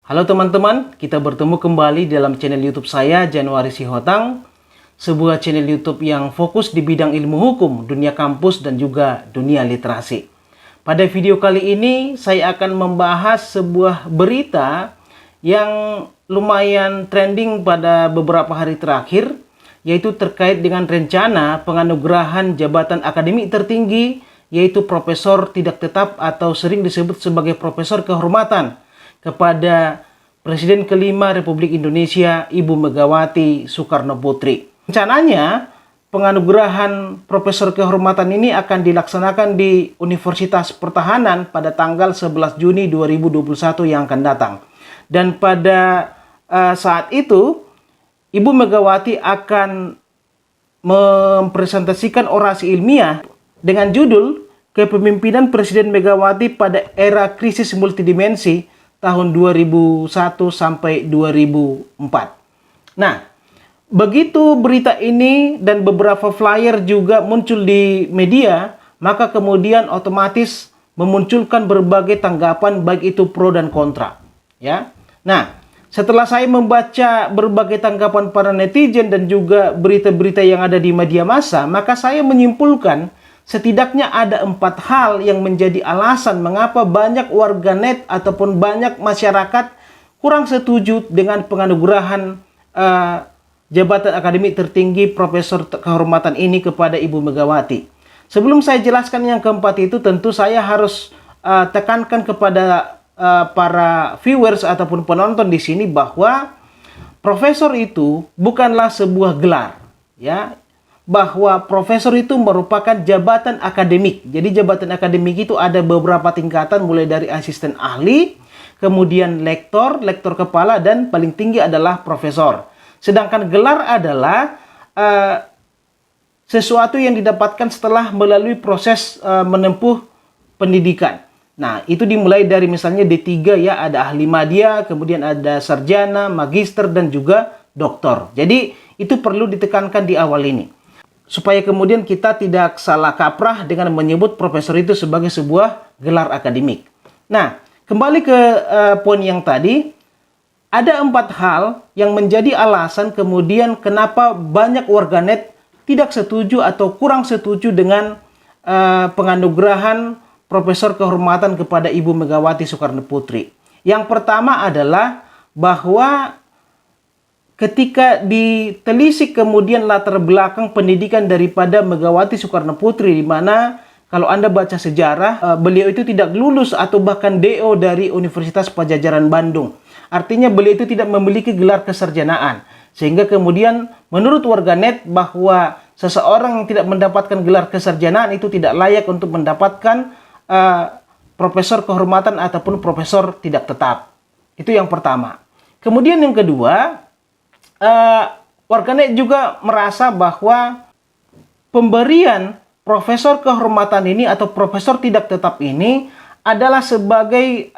Halo teman-teman, kita bertemu kembali dalam channel YouTube saya, Januari Sihotang, sebuah channel YouTube yang fokus di bidang ilmu hukum, dunia kampus, dan juga dunia literasi. Pada video kali ini, saya akan membahas sebuah berita yang lumayan trending pada beberapa hari terakhir, yaitu terkait dengan rencana penganugerahan jabatan akademik tertinggi, yaitu profesor tidak tetap atau sering disebut sebagai profesor kehormatan, kepada Presiden kelima Republik Indonesia, Ibu Megawati Soekarno Putri. Rencananya, penganugerahan profesor kehormatan ini akan dilaksanakan di Universitas Pertahanan pada tanggal 11 Juni 2021 yang akan datang. Dan pada saat itu, Ibu Megawati akan mempresentasikan orasi ilmiah dengan judul Kepemimpinan Presiden Megawati pada Era Krisis Multidimensi tahun 2001 sampai 2004. Nah, begitu berita ini dan beberapa flyer juga muncul di media, maka kemudian otomatis memunculkan berbagai tanggapan baik itu pro dan kontra, ya. Nah, setelah saya membaca berbagai tanggapan para netizen dan juga berita-berita yang ada di media massa, maka saya menyimpulkan setidaknya ada 4 hal yang menjadi alasan mengapa banyak warganet ataupun banyak masyarakat kurang setuju dengan penganugerahan jabatan akademik tertinggi profesor kehormatan ini kepada Ibu Megawati. Sebelum saya jelaskan yang keempat itu, tentu saya harus tekankan kepada para viewers ataupun penonton di sini bahwa profesor itu bukanlah sebuah gelar, ya. Bahwa profesor itu merupakan jabatan akademik. Jadi jabatan akademik itu ada beberapa tingkatan, mulai dari asisten ahli, kemudian lektor, lektor kepala, dan paling tinggi adalah profesor. Sedangkan gelar adalah sesuatu yang didapatkan setelah melalui proses menempuh pendidikan. Nah, itu dimulai dari misalnya D3, ya, ada ahli madya, kemudian ada sarjana, magister, dan juga doktor. Jadi itu perlu ditekankan di awal ini, supaya kemudian kita tidak salah kaprah dengan menyebut profesor itu sebagai sebuah gelar akademik. Nah, kembali ke poin yang tadi, ada 4 hal yang menjadi alasan kemudian kenapa banyak warganet tidak setuju atau kurang setuju dengan penganugerahan profesor kehormatan kepada Ibu Megawati Soekarno Putri. Yang pertama adalah bahwa ketika ditelisik kemudian latar belakang pendidikan daripada Megawati Soekarno Putri, di mana kalau Anda baca sejarah, beliau itu tidak lulus atau bahkan DO dari Universitas Padjadjaran Bandung. Artinya beliau itu tidak memiliki gelar kesarjanaan. Sehingga kemudian menurut warganet bahwa seseorang yang tidak mendapatkan gelar kesarjanaan itu tidak layak untuk mendapatkan profesor kehormatan ataupun profesor tidak tetap. Itu yang pertama. Kemudian yang kedua, warganet juga merasa bahwa pemberian profesor kehormatan ini atau profesor tidak tetap ini adalah sebagai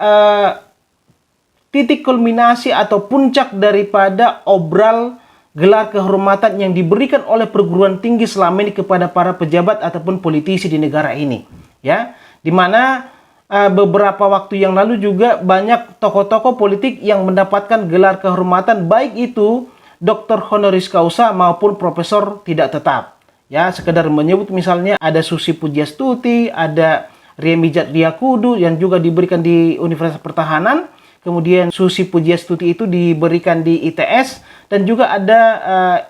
titik kulminasi atau puncak daripada obral gelar kehormatan yang diberikan oleh perguruan tinggi selama ini kepada para pejabat ataupun politisi di negara ini, ya, dimana beberapa waktu yang lalu juga banyak tokoh-tokoh politik yang mendapatkan gelar kehormatan, baik itu Doktor honoris causa maupun profesor tidak tetap. Ya, sekedar menyebut misalnya ada Susi Pujiastuti, ada Riemijat Diakudu yang juga diberikan di Universitas Pertahanan. Kemudian Susi Pujiastuti itu diberikan di ITS, dan juga ada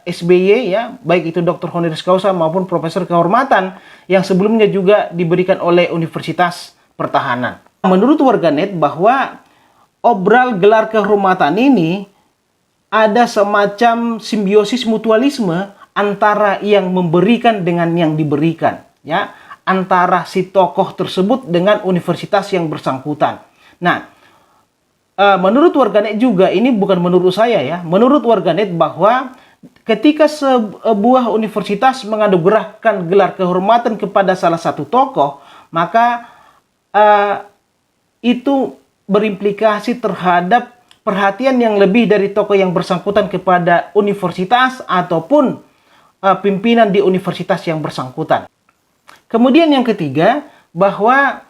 SBY, ya, baik itu Doktor honoris causa maupun profesor kehormatan yang sebelumnya juga diberikan oleh Universitas Pertahanan. Menurut warganet bahwa obral gelar kehormatan ini ada semacam simbiosis mutualisme antara yang memberikan dengan yang diberikan, ya, antara si tokoh tersebut dengan universitas yang bersangkutan. Nah, menurut warganet juga, ini bukan menurut saya, ya, menurut warganet bahwa ketika sebuah universitas menganugerahkan gelar kehormatan kepada salah satu tokoh, maka itu berimplikasi terhadap perhatian yang lebih dari tokoh yang bersangkutan kepada universitas ataupun pimpinan di universitas yang bersangkutan. Kemudian yang ketiga, bahwa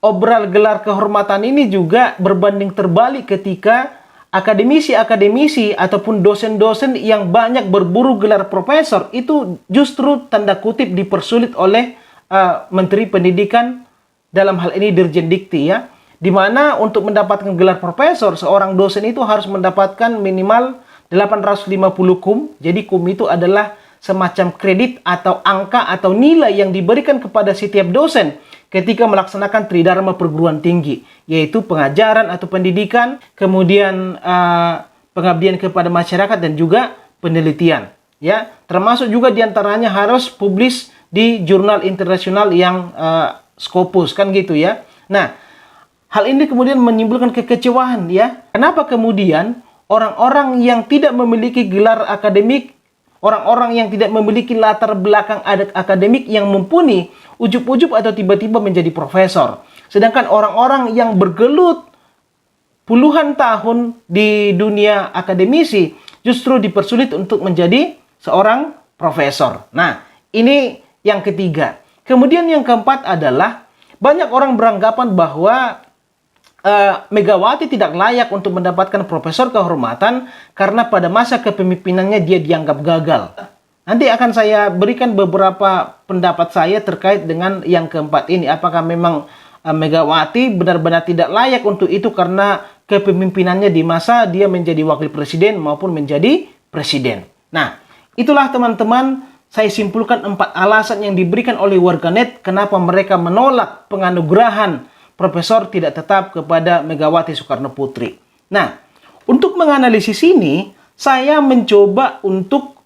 obral gelar kehormatan ini juga berbanding terbalik ketika akademisi-akademisi ataupun dosen-dosen yang banyak berburu gelar profesor itu justru tanda kutip dipersulit oleh Menteri Pendidikan, dalam hal ini Dirjen Dikti ya, di mana untuk mendapatkan gelar profesor seorang dosen itu harus mendapatkan minimal 850 kum. Jadi kum itu adalah semacam kredit atau angka atau nilai yang diberikan kepada setiap dosen ketika melaksanakan tridharma perguruan tinggi, yaitu pengajaran atau pendidikan, kemudian pengabdian kepada masyarakat dan juga penelitian. Ya, termasuk juga diantaranya harus publis di jurnal internasional yang Scopus, kan gitu ya. Nah, hal ini kemudian menimbulkan kekecewaan ya. Kenapa kemudian orang-orang yang tidak memiliki gelar akademik, orang-orang yang tidak memiliki latar belakang akademik yang mumpuni, ujub-ujub atau tiba-tiba menjadi profesor. Sedangkan orang-orang yang bergelut puluhan tahun di dunia akademisi justru dipersulit untuk menjadi seorang profesor. Nah, ini yang ketiga. Kemudian yang keempat adalah banyak orang beranggapan bahwa Megawati tidak layak untuk mendapatkan profesor kehormatan karena pada masa kepemimpinannya dia dianggap gagal. Nanti akan saya berikan beberapa pendapat saya terkait dengan yang keempat ini. Apakah memang Megawati benar-benar tidak layak untuk itu karena kepemimpinannya di masa dia menjadi wakil presiden maupun menjadi presiden. Nah, itulah teman-teman, saya simpulkan 4 alasan yang diberikan oleh warganet kenapa mereka menolak penganugerahan profesor tidak tetap kepada Megawati Soekarno Putri. Nah, untuk menganalisis ini, saya mencoba untuk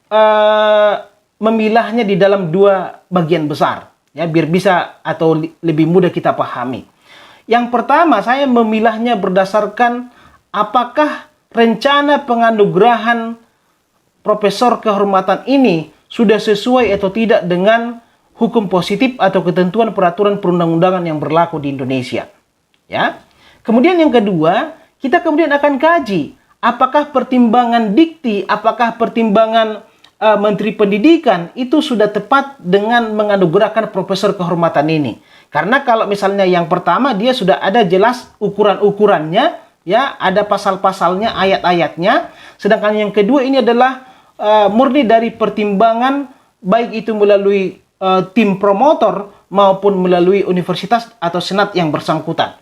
memilahnya di dalam 2 bagian besar, ya, biar bisa atau lebih mudah kita pahami. Yang pertama, saya memilahnya berdasarkan apakah rencana penganugerahan profesor kehormatan ini sudah sesuai atau tidak dengan hukum positif atau ketentuan peraturan perundang-undangan yang berlaku di Indonesia. Ya. Kemudian yang kedua, kita kemudian akan kaji apakah pertimbangan dikti, apakah pertimbangan Menteri Pendidikan itu sudah tepat dengan menganugerahkan profesor kehormatan ini. Karena kalau misalnya yang pertama dia sudah ada jelas ukuran-ukurannya, ya, ada pasal-pasalnya, ayat-ayatnya. Sedangkan yang kedua ini adalah murni dari pertimbangan baik itu melalui tim promotor maupun melalui universitas atau senat yang bersangkutan.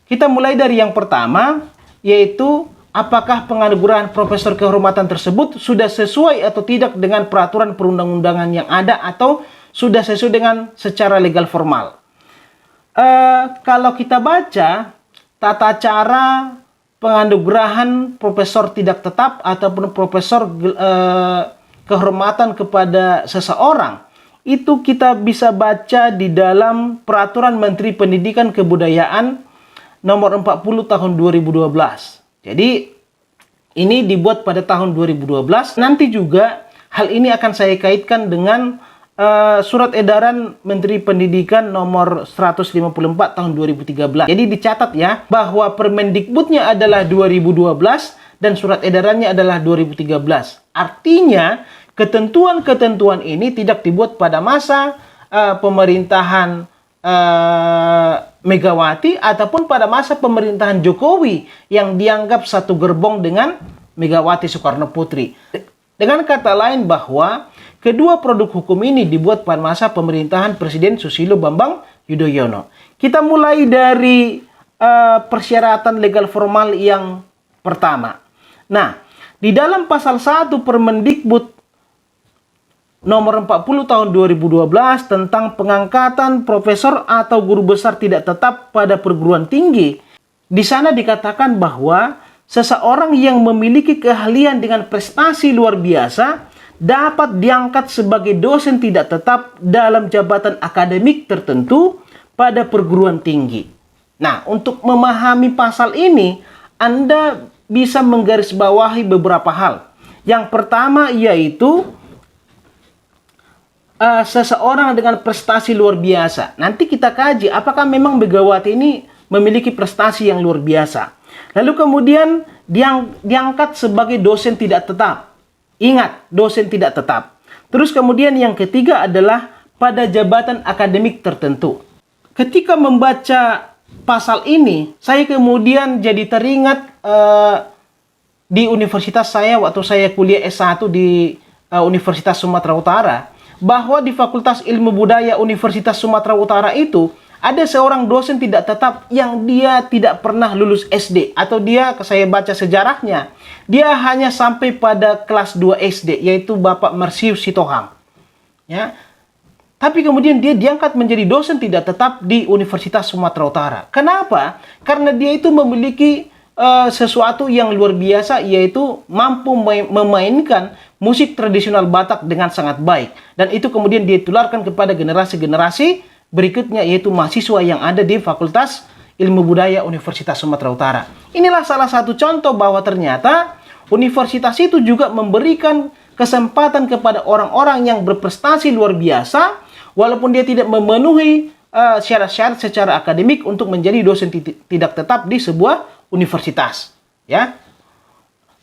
Kita mulai dari yang pertama, yaitu apakah penganugerahan profesor kehormatan tersebut sudah sesuai atau tidak dengan peraturan perundang-undangan yang ada atau sudah sesuai dengan secara legal formal. Kalau kita baca tata cara penganugerahan profesor tidak tetap ataupun profesor kehormatan kepada seseorang, itu kita bisa baca di dalam Peraturan Menteri Pendidikan Kebudayaan nomor 40 tahun 2012. Jadi ini dibuat pada tahun 2012. Nanti juga hal ini akan saya kaitkan dengan Surat Edaran Menteri Pendidikan nomor 154 tahun 2013. Jadi dicatat ya bahwa Permendikbudnya adalah 2012 dan surat edarannya adalah 2013. Artinya ketentuan-ketentuan ini tidak dibuat pada masa pemerintahan Megawati ataupun pada masa pemerintahan Jokowi yang dianggap satu gerbong dengan Megawati Soekarno Putri. Dengan kata lain bahwa kedua produk hukum ini dibuat pada masa pemerintahan Presiden Susilo Bambang Yudhoyono. Kita mulai dari persyaratan legal formal yang pertama. Nah, di dalam pasal 1 Permendikbud nomor 40 tahun 2012 tentang pengangkatan profesor atau guru besar tidak tetap pada perguruan tinggi, di sana dikatakan bahwa seseorang yang memiliki keahlian dengan prestasi luar biasa dapat diangkat sebagai dosen tidak tetap dalam jabatan akademik tertentu pada perguruan tinggi. Nah, untuk memahami pasal ini, Anda bisa menggarisbawahi beberapa hal. Yang pertama yaitu seseorang dengan prestasi luar biasa. Nanti kita kaji apakah memang Megawati ini memiliki prestasi yang luar biasa. Lalu kemudian diangkat sebagai dosen tidak tetap. Ingat, dosen tidak tetap. Terus kemudian yang ketiga adalah pada jabatan akademik tertentu. Ketika membaca pasal ini, saya kemudian jadi teringat di universitas saya waktu saya kuliah S1 di Universitas Sumatera Utara, bahwa di Fakultas Ilmu Budaya Universitas Sumatera Utara itu ada seorang dosen tidak tetap yang dia tidak pernah lulus SD, atau dia, saya baca sejarahnya, dia hanya sampai pada kelas 2 SD, yaitu Bapak Marsius Sitohang. Ya. Tapi kemudian dia diangkat menjadi dosen tidak tetap di Universitas Sumatera Utara. Kenapa? Karena dia itu memiliki sesuatu yang luar biasa, yaitu mampu memainkan musik tradisional Batak dengan sangat baik. Dan itu kemudian dia tularkan kepada generasi-generasi berikutnya, yaitu mahasiswa yang ada di Fakultas Ilmu Budaya Universitas Sumatera Utara. Inilah salah satu contoh bahwa ternyata universitas itu juga memberikan kesempatan kepada orang-orang yang berprestasi luar biasa, walaupun dia tidak memenuhi syarat-syarat secara akademik untuk menjadi dosen tidak tetap di sebuah universitas. Ya.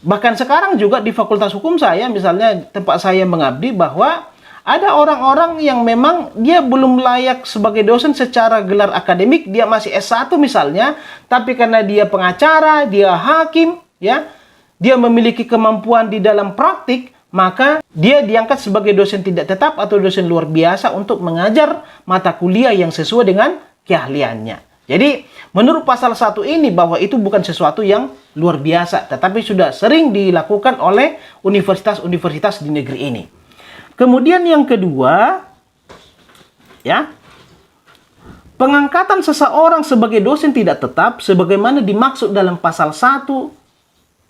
Bahkan sekarang juga di Fakultas Hukum saya, misalnya tempat saya mengabdi, bahwa ada orang-orang yang memang dia belum layak sebagai dosen secara gelar akademik, dia masih S1 misalnya, tapi karena dia pengacara, dia hakim, ya, dia memiliki kemampuan di dalam praktik, maka dia diangkat sebagai dosen tidak tetap atau dosen luar biasa untuk mengajar mata kuliah yang sesuai dengan keahliannya. Jadi, menurut pasal 1 ini bahwa itu bukan sesuatu yang luar biasa, tetapi sudah sering dilakukan oleh universitas-universitas di negeri ini. Kemudian yang kedua, ya, pengangkatan seseorang sebagai dosen tidak tetap sebagaimana dimaksud dalam pasal 1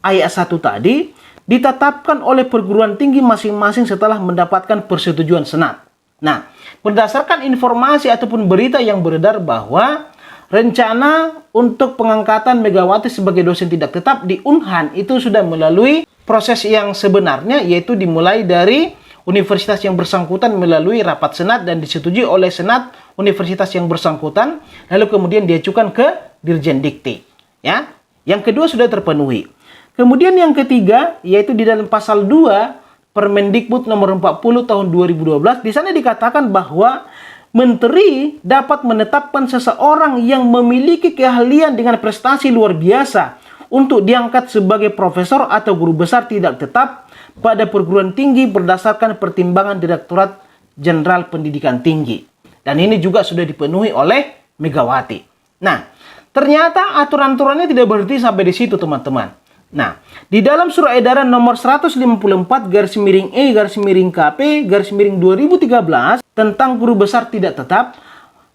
ayat 1 tadi ditetapkan oleh perguruan tinggi masing-masing setelah mendapatkan persetujuan senat. Nah, berdasarkan informasi ataupun berita yang beredar bahwa rencana untuk pengangkatan Megawati sebagai dosen tidak tetap di Unhan itu sudah melalui proses yang sebenarnya, yaitu dimulai dari universitas yang bersangkutan melalui rapat senat dan disetujui oleh senat universitas yang bersangkutan, lalu kemudian diajukan ke Dirjen Dikti. Ya, yang kedua sudah terpenuhi. Kemudian yang ketiga, yaitu di dalam pasal 2 Permendikbud nomor 40 tahun 2012, di sana dikatakan bahwa Menteri dapat menetapkan seseorang yang memiliki keahlian dengan prestasi luar biasa untuk diangkat sebagai profesor atau guru besar tidak tetap pada perguruan tinggi berdasarkan pertimbangan Direktorat Jenderal Pendidikan Tinggi. Dan ini juga sudah dipenuhi oleh Megawati. Nah, ternyata aturan-aturannya tidak berhenti sampai di situ, teman-teman. Nah, di dalam surat edaran nomor 154/E/KP/2013 tentang guru besar tidak tetap,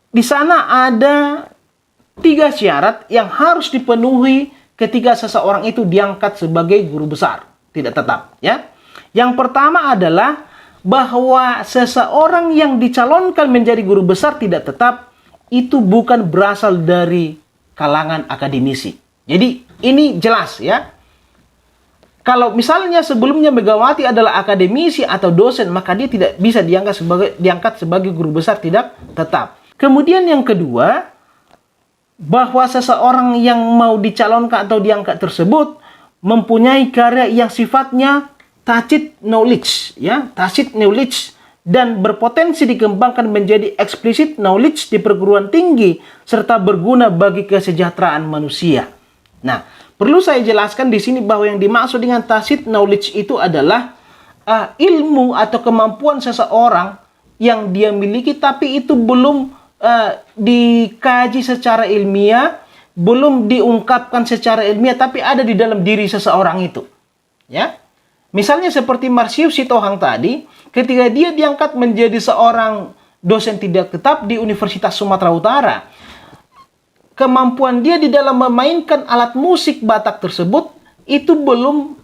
di sana ada 3 syarat yang harus dipenuhi ketika seseorang itu diangkat sebagai guru besar tidak tetap, ya. Yang pertama adalah bahwa seseorang yang dicalonkan menjadi guru besar tidak tetap itu bukan berasal dari kalangan akademisi. Jadi ini jelas, ya. Kalau misalnya sebelumnya Megawati adalah akademisi atau dosen, maka dia tidak bisa diangkat sebagai guru besar tidak tetap. Kemudian yang kedua, bahwa seseorang yang mau dicalonkan atau diangkat tersebut mempunyai karya yang sifatnya tacit knowledge, ya, tacit knowledge, dan berpotensi dikembangkan menjadi explicit knowledge di perguruan tinggi serta berguna bagi kesejahteraan manusia. Nah, perlu saya jelaskan di sini bahwa yang dimaksud dengan tacit knowledge itu adalah ilmu atau kemampuan seseorang yang dia miliki tapi itu belum dikaji secara ilmiah, belum diungkapkan secara ilmiah, tapi ada di dalam diri seseorang itu. Ya, misalnya seperti Marsius Sitohang tadi, ketika dia diangkat menjadi seorang dosen tidak tetap di Universitas Sumatera Utara, kemampuan dia di dalam memainkan alat musik Batak tersebut itu belum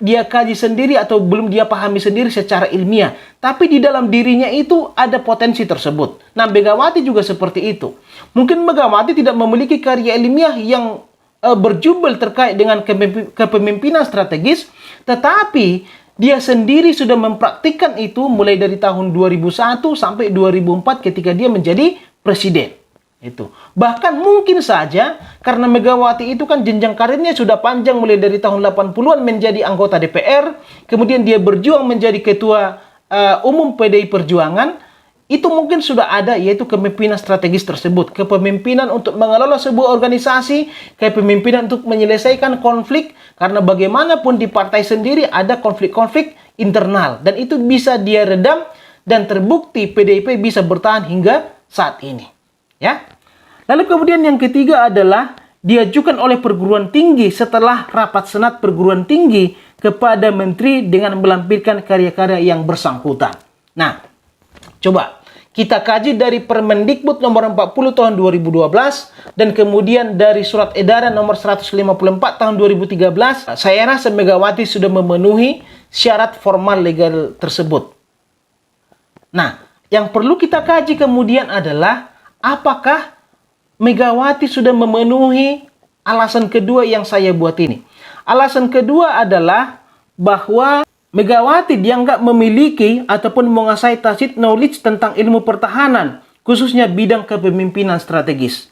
dia kaji sendiri atau belum dia pahami sendiri secara ilmiah, tapi di dalam dirinya itu ada potensi tersebut. Nah, Megawati juga seperti itu. Mungkin Megawati tidak memiliki karya ilmiah yang berjubel terkait dengan kepemimpinan strategis, tetapi dia sendiri sudah mempraktikkan itu mulai dari tahun 2001 sampai 2004 ketika dia menjadi presiden. Itu. Bahkan mungkin saja karena Megawati itu kan jenjang karirnya sudah panjang mulai dari tahun 80-an menjadi anggota DPR, kemudian dia berjuang menjadi ketua umum PDI Perjuangan, itu mungkin sudah ada, yaitu kepemimpinan strategis tersebut. Kepemimpinan untuk mengelola sebuah organisasi, kepemimpinan untuk menyelesaikan konflik, karena bagaimanapun di partai sendiri ada konflik-konflik internal. Dan itu bisa dia redam, dan terbukti PDIP bisa bertahan hingga saat ini. Ya. Lalu kemudian yang ketiga adalah diajukan oleh perguruan tinggi setelah rapat senat perguruan tinggi kepada menteri dengan melampirkan karya-karya yang bersangkutan. Nah, coba kita kaji dari Permendikbud nomor 40 tahun 2012 dan kemudian dari surat edaran nomor 154 tahun 2013. Saya rasa Megawati sudah memenuhi syarat formal legal tersebut. Nah, yang perlu kita kaji kemudian adalah apakah Megawati sudah memenuhi alasan kedua yang saya buat ini. Alasan kedua adalah bahwa Megawati dianggap memiliki ataupun menguasai tacit knowledge tentang ilmu pertahanan, khususnya bidang kepemimpinan strategis.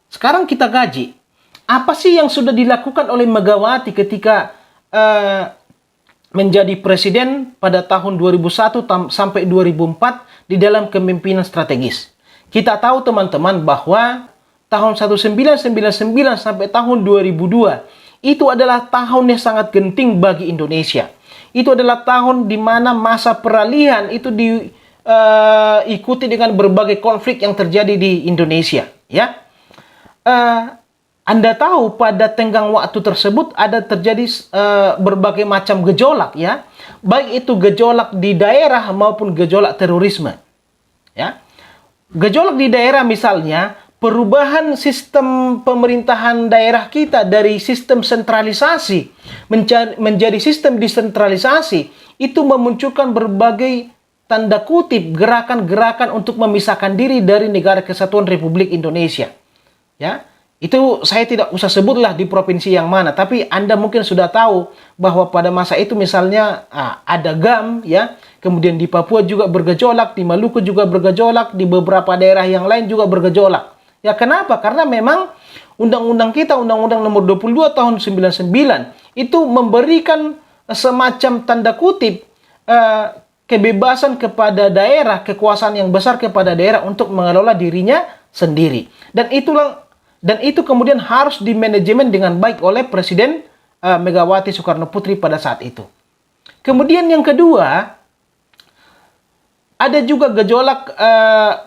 Sekarang kita kaji, apa sih yang sudah dilakukan oleh Megawati ketika menjadi presiden pada tahun 2001 sampai 2004 di dalam kepemimpinan strategis. Kita tahu teman-teman bahwa tahun 1999 sampai tahun 2002 itu adalah tahun yang sangat genting bagi Indonesia. Itu adalah tahun di mana masa peralihan itu diikuti dengan berbagai konflik yang terjadi di Indonesia. Ya, Anda tahu pada tenggang waktu tersebut ada terjadi berbagai macam gejolak, ya, baik itu gejolak di daerah maupun gejolak terorisme. Ya, gejolak di daerah misalnya perubahan sistem pemerintahan daerah kita dari sistem sentralisasi menjadi sistem desentralisasi, itu memunculkan berbagai tanda kutip gerakan-gerakan untuk memisahkan diri dari Negara Kesatuan Republik Indonesia. Ya, itu saya tidak usah sebutlah di provinsi yang mana, tapi Anda mungkin sudah tahu bahwa pada masa itu misalnya ada GAM, ya, kemudian di Papua juga bergejolak, di Maluku juga bergejolak, di beberapa daerah yang lain juga bergejolak. Ya, kenapa? Karena memang undang-undang kita, Undang-Undang nomor 22 tahun 99 itu memberikan semacam tanda kutip kebebasan kepada daerah, kekuasaan yang besar kepada daerah untuk mengelola dirinya sendiri. Dan itu kemudian harus dimanajemen dengan baik oleh Presiden Megawati Soekarno Putri pada saat itu. Kemudian yang kedua, ada juga gejolak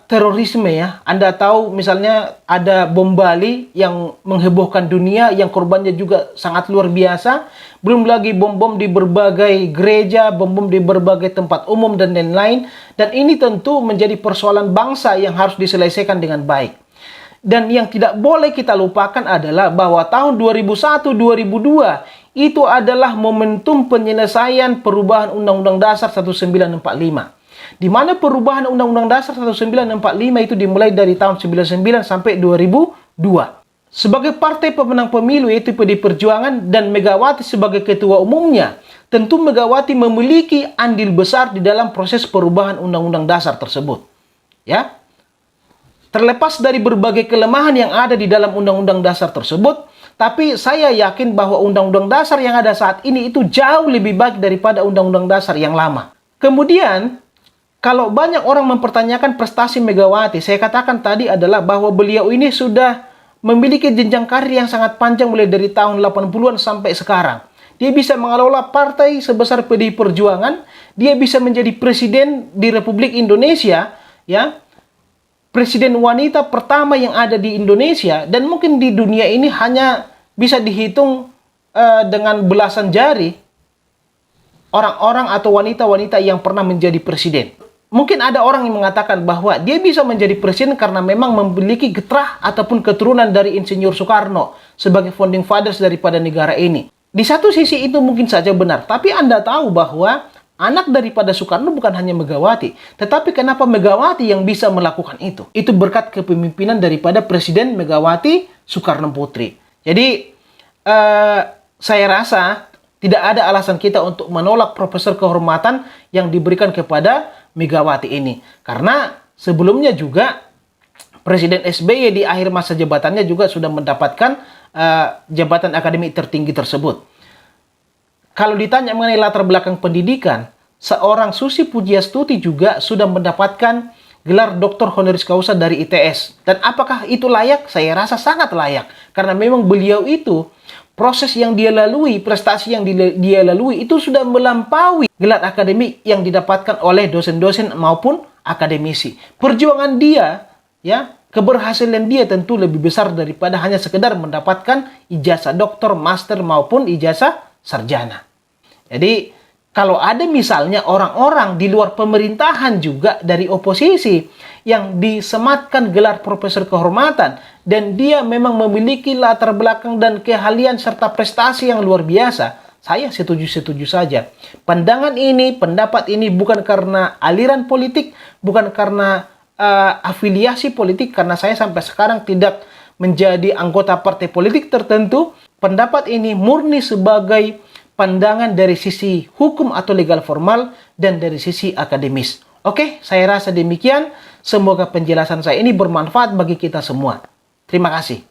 terorisme, ya. Anda tahu misalnya ada bom Bali yang menghebohkan dunia, yang korbannya juga sangat luar biasa. Belum lagi bom-bom di berbagai gereja, bom-bom di berbagai tempat umum dan lain-lain. Dan ini tentu menjadi persoalan bangsa yang harus diselesaikan dengan baik. Dan yang tidak boleh kita lupakan adalah bahwa tahun 2001-2002 itu adalah momentum penyelesaian perubahan Undang-Undang Dasar 1945. Di mana perubahan Undang-Undang Dasar 1945 itu dimulai dari tahun 99 sampai 2002. Sebagai partai pemenang pemilu yaitu PD Perjuangan dan Megawati sebagai ketua umumnya, tentu Megawati memiliki andil besar di dalam proses perubahan Undang-Undang Dasar tersebut. Ya. Terlepas dari berbagai kelemahan yang ada di dalam Undang-Undang Dasar tersebut, tapi saya yakin bahwa Undang-Undang Dasar yang ada saat ini itu jauh lebih baik daripada Undang-Undang Dasar yang lama. Kemudian, kalau banyak orang mempertanyakan prestasi Megawati, saya katakan tadi adalah bahwa beliau ini sudah memiliki jenjang karir yang sangat panjang mulai dari tahun 80-an sampai sekarang. Dia bisa mengelola partai sebesar PDI Perjuangan, dia bisa menjadi presiden di Republik Indonesia, ya. Presiden wanita pertama yang ada di Indonesia, dan mungkin di dunia ini hanya bisa dihitung dengan belasan jari orang-orang atau wanita-wanita yang pernah menjadi presiden. Mungkin ada orang yang mengatakan bahwa dia bisa menjadi presiden karena memang memiliki getrah ataupun keturunan dari Insinyur Soekarno sebagai founding fathers daripada negara ini. Di satu sisi itu mungkin saja benar, tapi Anda tahu bahwa anak daripada Soekarno bukan hanya Megawati, tetapi kenapa Megawati yang bisa melakukan itu? Itu berkat kepemimpinan daripada Presiden Megawati Soekarno Putri. Jadi, saya rasa tidak ada alasan kita untuk menolak profesor kehormatan yang diberikan kepada Megawati ini. Karena sebelumnya juga Presiden SBY di akhir masa jabatannya juga sudah mendapatkan jabatan akademik tertinggi tersebut. Kalau ditanya mengenai latar belakang pendidikan, seorang Susi Pujiastuti juga sudah mendapatkan gelar doktor honoris causa dari ITS. Dan apakah itu layak? Saya rasa sangat layak. Karena memang beliau itu, proses yang dia lalui, prestasi yang dia lalui, itu sudah melampaui gelar akademik yang didapatkan oleh dosen-dosen maupun akademisi. Perjuangan dia, ya, keberhasilan dia tentu lebih besar daripada hanya sekedar mendapatkan ijazah doktor, master, maupun ijazah sarjana. Jadi, kalau ada misalnya orang-orang di luar pemerintahan juga dari oposisi yang disematkan gelar profesor kehormatan dan dia memang memiliki latar belakang dan keahlian serta prestasi yang luar biasa, saya setuju-setuju saja. Pandangan ini, pendapat ini bukan karena aliran politik, bukan karena afiliasi politik, karena saya sampai sekarang tidak menjadi anggota partai politik tertentu. Pendapat ini murni sebagai pandangan dari sisi hukum atau legal formal dan dari sisi akademis. Oke, saya rasa demikian. Semoga penjelasan saya ini bermanfaat bagi kita semua. Terima kasih.